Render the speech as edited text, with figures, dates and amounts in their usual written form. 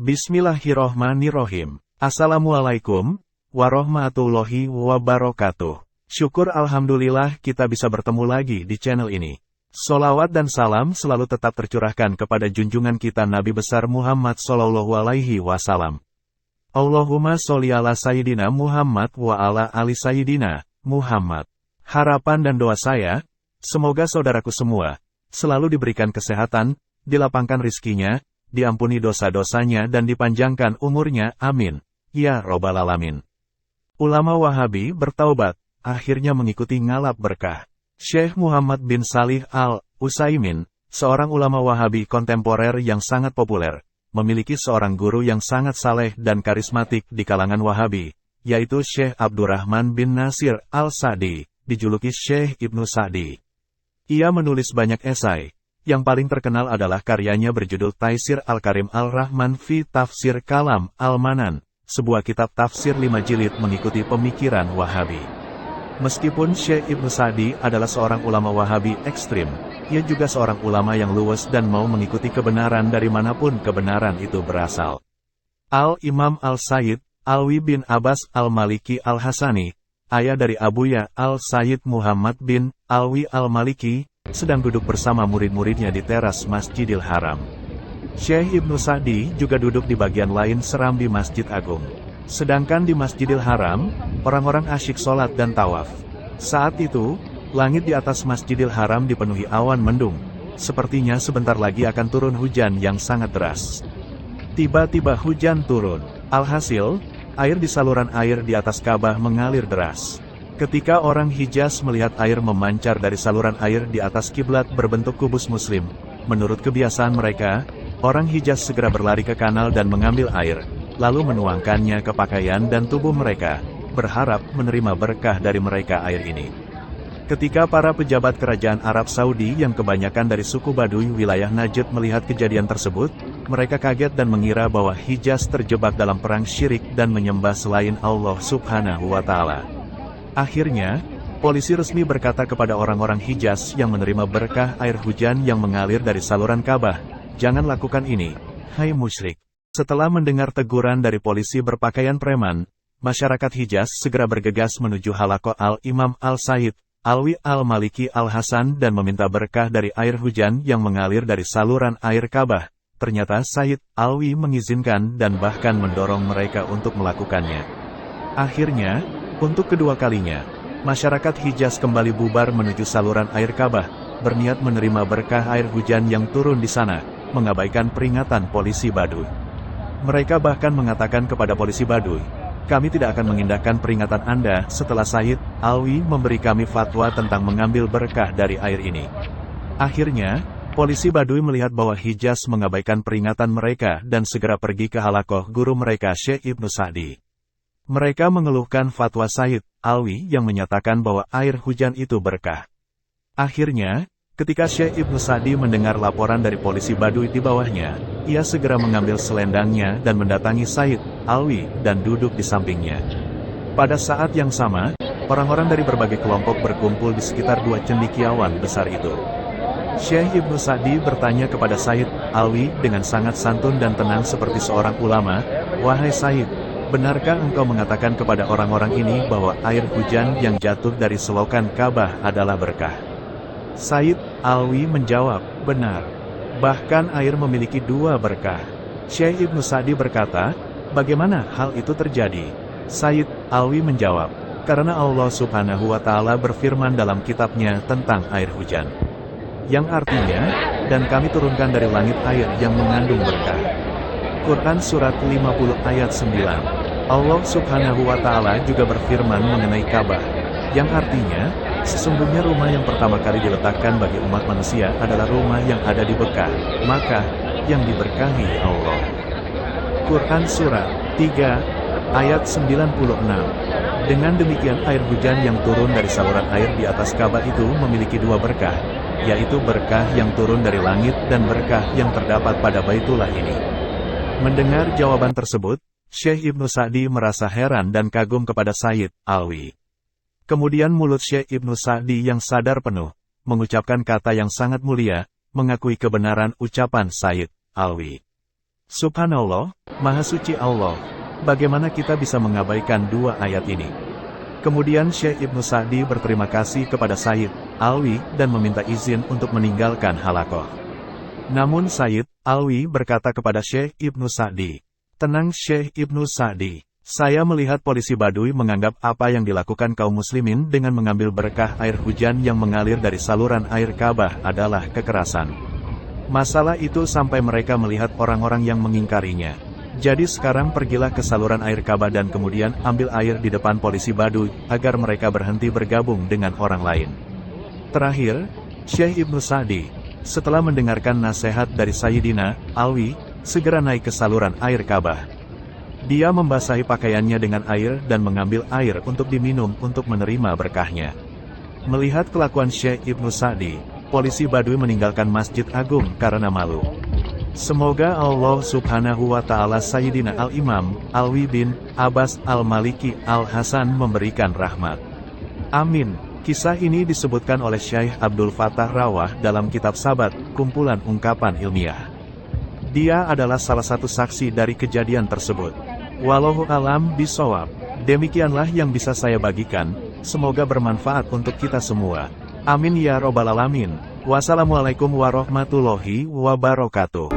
Bismillahirrohmanirrohim. Assalamualaikum warahmatullahi wabarakatuh. Syukur alhamdulillah kita bisa bertemu lagi di channel ini. Sholawat dan salam selalu tetap tercurahkan kepada junjungan kita Nabi besar Muhammad Sallallahu Alaihi Wasallam. Allahumma sholli ala Sayyidina Muhammad wa ala ali Sayyidina Muhammad. Harapan dan doa saya, semoga saudaraku semua selalu diberikan kesehatan, dilapangkan rizkinya, diampuni dosa-dosanya dan dipanjangkan umurnya, amin. Ya Robbal Alamin. Ulama Wahabi bertaubat, akhirnya mengikuti ngalap berkah. Syekh Muhammad bin Salih Al-Utsaimin, seorang ulama Wahabi kontemporer yang sangat populer, memiliki seorang guru yang sangat saleh dan karismatik di kalangan Wahabi, yaitu Syekh Abdurrahman bin Nasir Al-Sa'di, dijuluki Syekh Ibnu Sa'di. Ia menulis banyak esai. Yang paling terkenal adalah karyanya berjudul Taisir Al-Karim Al-Rahman fi Tafsir Kalam Al-Manan, sebuah kitab tafsir 5 jilid mengikuti pemikiran Wahabi. Meskipun Syekh Ibnu Sa'di adalah seorang ulama Wahabi ekstrim, ia juga seorang ulama yang luwes dan mau mengikuti kebenaran dari manapun kebenaran itu berasal. Al-Imam Al-Sayyid Alwi bin Abbas Al-Maliki Al-Hasani, ayah dari Abuya Al-Sayyid Muhammad bin Alwi Al-Maliki, sedang duduk bersama murid-muridnya di teras Masjidil Haram. Syekh Ibnu Sa'di juga duduk di bagian lain serambi Masjid Agung. Sedangkan di Masjidil Haram, orang-orang asyik sholat dan tawaf. Saat itu, langit di atas Masjidil Haram dipenuhi awan mendung. Sepertinya sebentar lagi akan turun hujan yang sangat deras. Tiba-tiba hujan turun. Alhasil, air di saluran air di atas Ka'bah mengalir deras. Ketika orang Hijaz melihat air memancar dari saluran air di atas kiblat berbentuk kubus muslim, menurut kebiasaan mereka, orang Hijaz segera berlari ke kanal dan mengambil air, lalu menuangkannya ke pakaian dan tubuh mereka, berharap menerima berkah dari mereka air ini. Ketika para pejabat kerajaan Arab Saudi yang kebanyakan dari suku Baduy wilayah Najd melihat kejadian tersebut, mereka kaget dan mengira bahwa Hijaz terjebak dalam perang syirik dan menyembah selain Allah Subhanahu wa Ta'ala. Akhirnya, polisi resmi berkata kepada orang-orang Hijaz yang menerima berkah air hujan yang mengalir dari saluran Ka'bah, "Jangan lakukan ini, hai musyrik." Setelah mendengar teguran dari polisi berpakaian preman, masyarakat Hijaz segera bergegas menuju halaqah Al-Imam Al-Sayyid Alwi Al-Maliki Al-Hasan dan meminta berkah dari air hujan yang mengalir dari saluran air Ka'bah. Ternyata Sayyid Alwi mengizinkan dan bahkan mendorong mereka untuk melakukannya. Akhirnya, untuk kedua kalinya, masyarakat Hijaz kembali bubar menuju saluran air Ka'bah, berniat menerima berkah air hujan yang turun di sana, mengabaikan peringatan polisi Baduy. Mereka bahkan mengatakan kepada polisi Baduy, "Kami tidak akan mengindahkan peringatan Anda setelah Sayyid Alwi memberi kami fatwa tentang mengambil berkah dari air ini." Akhirnya, polisi Baduy melihat bahwa Hijaz mengabaikan peringatan mereka dan segera pergi ke halaqah guru mereka Syekh Ibnu Sa'di. Mereka mengeluhkan fatwa Sayyid Alwi yang menyatakan bahwa air hujan itu berkah. Akhirnya, ketika Syekh Ibnu Sa'di mendengar laporan dari polisi Baduy di bawahnya, ia segera mengambil selendangnya dan mendatangi Sayyid Alwi dan duduk di sampingnya. Pada saat yang sama, orang-orang dari berbagai kelompok berkumpul di sekitar dua cendekiawan besar itu. Syekh Ibnu Sa'di bertanya kepada Sayyid Alwi dengan sangat santun dan tenang seperti seorang ulama, "Wahai Sayyid, benarkah engkau mengatakan kepada orang-orang ini bahwa air hujan yang jatuh dari selokan Ka'bah adalah berkah?" Sayyid Alwi menjawab, "Benar. Bahkan air memiliki 2 berkah." Syekh Ibnu Sa'di berkata, "Bagaimana hal itu terjadi?" Sayyid Alwi menjawab, "Karena Allah Subhanahu wa Ta'ala berfirman dalam kitabnya tentang air hujan, yang artinya, dan kami turunkan dari langit air yang mengandung berkah." Quran Surat 50 ayat 9. Allah Subhanahu wa Ta'ala juga berfirman mengenai Ka'bah, yang artinya, sesungguhnya rumah yang pertama kali diletakkan bagi umat manusia adalah rumah yang ada di Mekah, maka yang diberkahi Allah. Quran Surat 3 ayat 96. Dengan demikian air hujan yang turun dari saluran air di atas Ka'bah itu memiliki 2 berkah, yaitu berkah yang turun dari langit dan berkah yang terdapat pada Baitullah ini. Mendengar jawaban tersebut, Syekh Ibnu Sa'di merasa heran dan kagum kepada Sayyid Alwi. Kemudian mulut Syekh Ibnu Sa'di yang sadar penuh, mengucapkan kata yang sangat mulia, mengakui kebenaran ucapan Sayyid Alwi. Subhanallah, Maha Suci Allah. Bagaimana kita bisa mengabaikan dua ayat ini? Kemudian Syekh Ibnu Sa'di berterima kasih kepada Sayyid Alwi dan meminta izin untuk meninggalkan halaqah. Namun Sayyid Alwi berkata kepada Syekh Ibnu Sa'di, "Tenang Syekh Ibnu Sa'di, saya melihat polisi Baduy menganggap apa yang dilakukan kaum muslimin dengan mengambil berkah air hujan yang mengalir dari saluran air Ka'bah adalah kekerasan. Masalah itu sampai mereka melihat orang-orang yang mengingkarinya. Jadi sekarang pergilah ke saluran air Ka'bah dan kemudian ambil air di depan polisi Baduy, agar mereka berhenti bergabung dengan orang lain." Terakhir, Syekh Ibnu Sa'di, setelah mendengarkan nasihat dari Sayyidina Alwi, segera naik ke saluran air Ka'bah. Dia membasahi pakaiannya dengan air dan mengambil air untuk diminum untuk menerima berkahnya. Melihat kelakuan Syekh Ibnu Sa'di, polisi Baduy meninggalkan Masjid Agung karena malu. Semoga Allah Subhanahu wa Ta'ala Sayyidina Al-Imam Alwi bin Abbas Al-Maliki Al-Hasan memberikan rahmat. Amin. Kisah ini disebutkan oleh Syekh Abdul Fattah Rawah dalam kitab Sabat, kumpulan ungkapan ilmiah. Dia adalah salah satu saksi dari kejadian tersebut. Wallahu alam bishawab. Demikianlah yang bisa saya bagikan, semoga bermanfaat untuk kita semua. Amin ya robbal alamin. Wassalamualaikum warahmatullahi wabarakatuh.